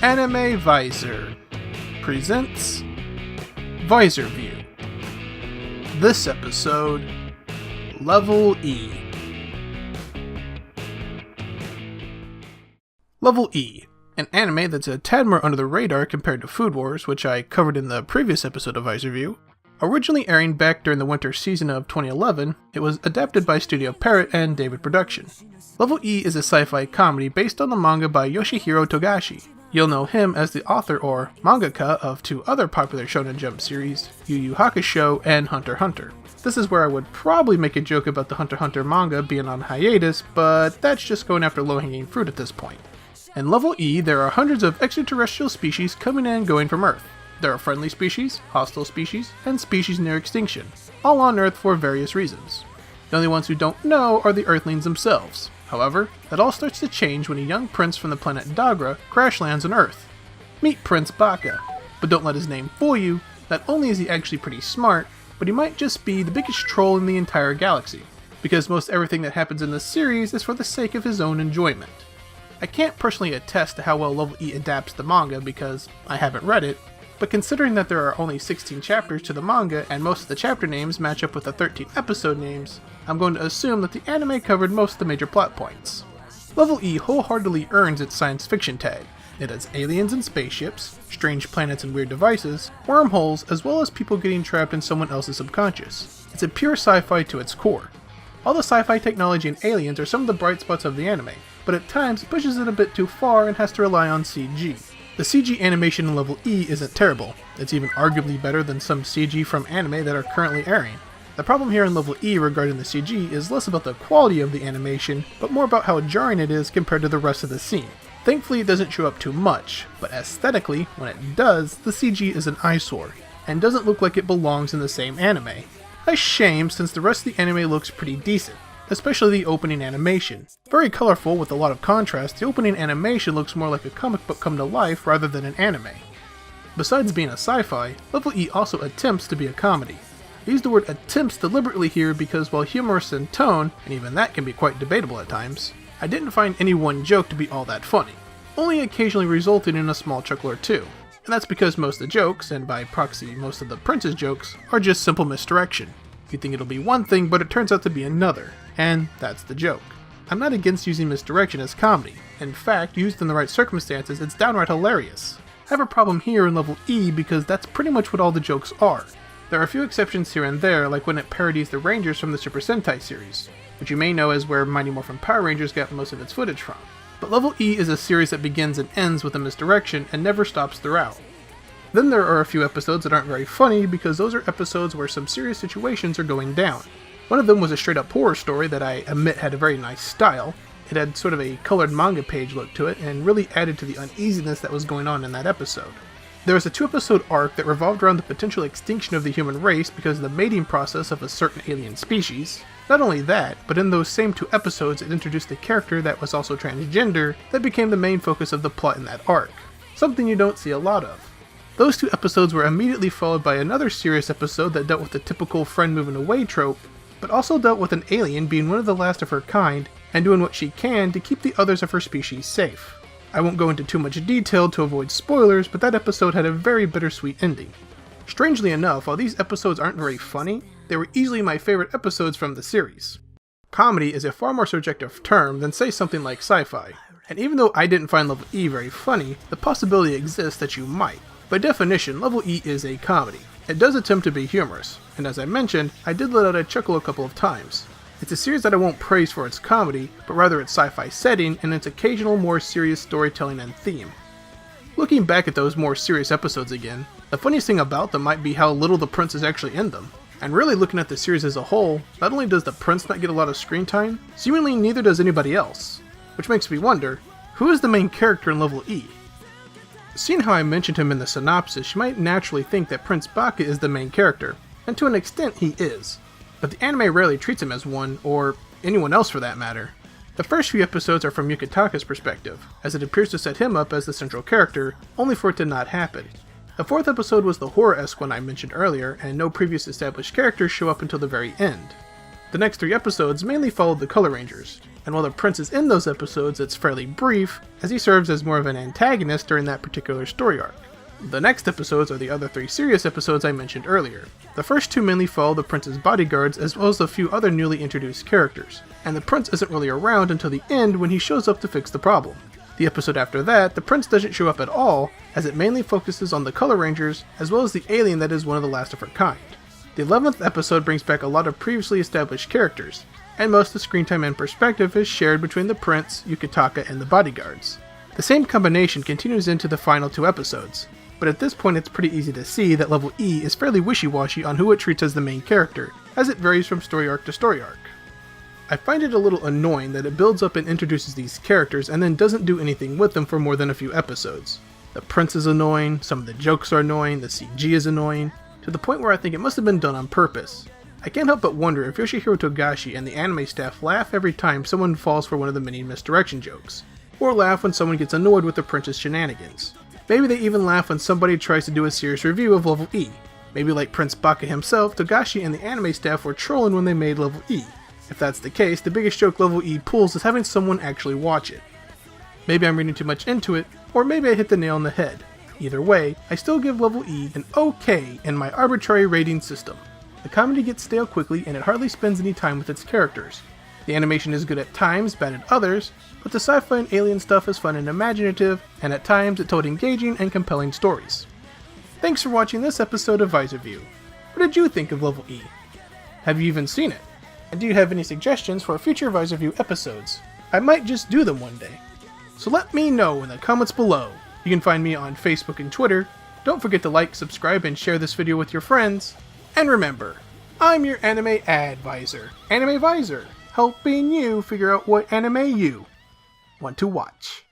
Anime Visor presents Visor View. This episode, Level E. Level E, an anime that's a tad more under the radar compared to Food Wars, which I covered in the previous episode of Visor View. Originally airing back during the winter season of 2011, it was adapted by Studio Parrot and David Production. Level E is a sci-fi comedy based on the manga by Yoshihiro Togashi. You'll know him as the author or mangaka of two other popular Shonen Jump series, Yu Yu Hakusho and Hunter x Hunter. This is where I would probably make a joke about the Hunter x Hunter manga being on hiatus, but that's just going after low-hanging fruit at this point. In Level E, there are hundreds of extraterrestrial species coming and going from Earth. There are friendly species, hostile species, and species near extinction, all on Earth for various reasons. The only ones who don't know are the Earthlings themselves. However, that all starts to change when a young prince from the planet Dagra crash lands on Earth. Meet Prince Baka, but don't let his name fool you. Not only is he actually pretty smart, but he might just be the biggest troll in the entire galaxy, because most everything that happens in this series is for the sake of his own enjoyment. I can't personally attest to how well Level E adapts the manga because I haven't read it, but considering that there are only 16 chapters to the manga and most of the chapter names match up with the 13 episode names, I'm going to assume that the anime covered most of the major plot points. Level E wholeheartedly earns its science fiction tag. It has aliens and spaceships, strange planets and weird devices, wormholes, as well as people getting trapped in someone else's subconscious. It's a pure sci-fi to its core. All the sci-fi technology and aliens are some of the bright spots of the anime, but at times it pushes it a bit too far and has to rely on CG. The CG animation in Level E isn't terrible. It's even arguably better than some CG from anime that are currently airing. The problem here in Level E regarding the CG is less about the quality of the animation, but more about how jarring it is compared to the rest of the scene. Thankfully it doesn't show up too much, but aesthetically, when it does, the CG is an eyesore, and doesn't look like it belongs in the same anime. A shame, since the rest of the anime looks pretty decent, especially the opening animation. Very colorful with a lot of contrast, the opening animation looks more like a comic book come to life rather than an anime. Besides being a sci-fi, Level E also attempts to be a comedy. I use the word attempts deliberately here because while humorous in tone, and even that can be quite debatable at times, I didn't find any one joke to be all that funny, only occasionally resulting in a small chuckle or two. And that's because most of the jokes, and by proxy most of the prince's jokes, are just simple misdirection. You think it'll be one thing, but it turns out to be another, and that's the joke. I'm not against using misdirection as comedy. In fact, used in the right circumstances, it's downright hilarious. I have a problem here in Level E because that's pretty much what all the jokes are. There are a few exceptions here and there, like when it parodies the Rangers from the Super Sentai series, which you may know as where Mighty Morphin Power Rangers got most of its footage from. But Level E is a series that begins and ends with a misdirection and never stops throughout. Then there are a few episodes that aren't very funny because those are episodes where some serious situations are going down. One of them was a straight up horror story that I admit had a very nice style. It had sort of a colored manga page look to it and really added to the uneasiness that was going on in that episode. There was a 2-episode arc that revolved around the potential extinction of the human race because of the mating process of a certain alien species. Not only that, but in those same 2 episodes it introduced a character that was also transgender that became the main focus of the plot in that arc. Something you don't see a lot of. Those 2 episodes were immediately followed by another serious episode that dealt with the typical friend moving away trope, but also dealt with an alien being one of the last of her kind and doing what she can to keep the others of her species safe. I won't go into too much detail to avoid spoilers, but that episode had a very bittersweet ending. Strangely enough, while these episodes aren't very funny, they were easily my favorite episodes from the series. Comedy is a far more subjective term than say something like sci-fi, and even though I didn't find Level E very funny, the possibility exists that you might. By definition, Level E is a comedy. It does attempt to be humorous, and as I mentioned, I did let out a chuckle a couple of times. It's a series that I won't praise for its comedy, but rather its sci-fi setting and its occasional more serious storytelling and theme. Looking back at those more serious episodes again, the funniest thing about them might be how little the prince is actually in them. And really looking at the series as a whole, not only does the prince not get a lot of screen time, seemingly neither does anybody else. Which makes me wonder, who is the main character in Level E? Seeing how I mentioned him in the synopsis, you might naturally think that Prince Baka is the main character, and to an extent he is. But the anime rarely treats him as one, or anyone else for that matter. The first few episodes are from Yukitaka's perspective, as it appears to set him up as the central character, only for it to not happen. The 4th episode was the horror-esque one I mentioned earlier, and no previous established characters show up until the very end. The next 3 episodes mainly followed the Color Rangers, and while the prince is in those episodes, it's fairly brief, as he serves as more of an antagonist during that particular story arc. The next episodes are the other 3 serious episodes I mentioned earlier. The first 2 mainly follow the prince's bodyguards as well as a few other newly introduced characters, and the prince isn't really around until the end when he shows up to fix the problem. The episode after that, the prince doesn't show up at all, as it mainly focuses on the Color Rangers as well as the alien that is one of the last of her kind. The 11th episode brings back a lot of previously established characters, and most of the screen time and perspective is shared between the prince, Yukitaka, and the bodyguards. The same combination continues into the final 2 episodes, but at this point it's pretty easy to see that level E is fairly wishy-washy on who it treats as the main character, as it varies from story arc to story arc. I find it a little annoying that it builds up and introduces these characters and then doesn't do anything with them for more than a few episodes. The prince is annoying, some of the jokes are annoying, the CG is annoying, to the point where I think it must have been done on purpose. I can't help but wonder if Yoshihiro Togashi and the anime staff laugh every time someone falls for one of the many misdirection jokes, or laugh when someone gets annoyed with the prince's shenanigans. Maybe they even laugh when somebody tries to do a serious review of level E. Maybe like Prince Baka himself, Togashi and the anime staff were trolling when they made level E. If that's the case, the biggest joke level E pulls is having someone actually watch it. Maybe I'm reading too much into it, or maybe I hit the nail on the head. Either way, I still give level E an OK in my arbitrary rating system. The comedy gets stale quickly and it hardly spends any time with its characters. The animation is good at times, bad at others, but the sci-fi and alien stuff is fun and imaginative, and at times it told engaging and compelling stories. Thanks for watching this episode of Visor View. What did you think of level E? Have you even seen it? And do you have any suggestions for future Visor View episodes? I might just do them one day. So let me know in the comments below. You can find me on Facebook and Twitter. Don't forget to like, subscribe, and share this video with your friends. And remember, I'm your anime advisor, Anime Visor, helping you figure out what anime you want to watch.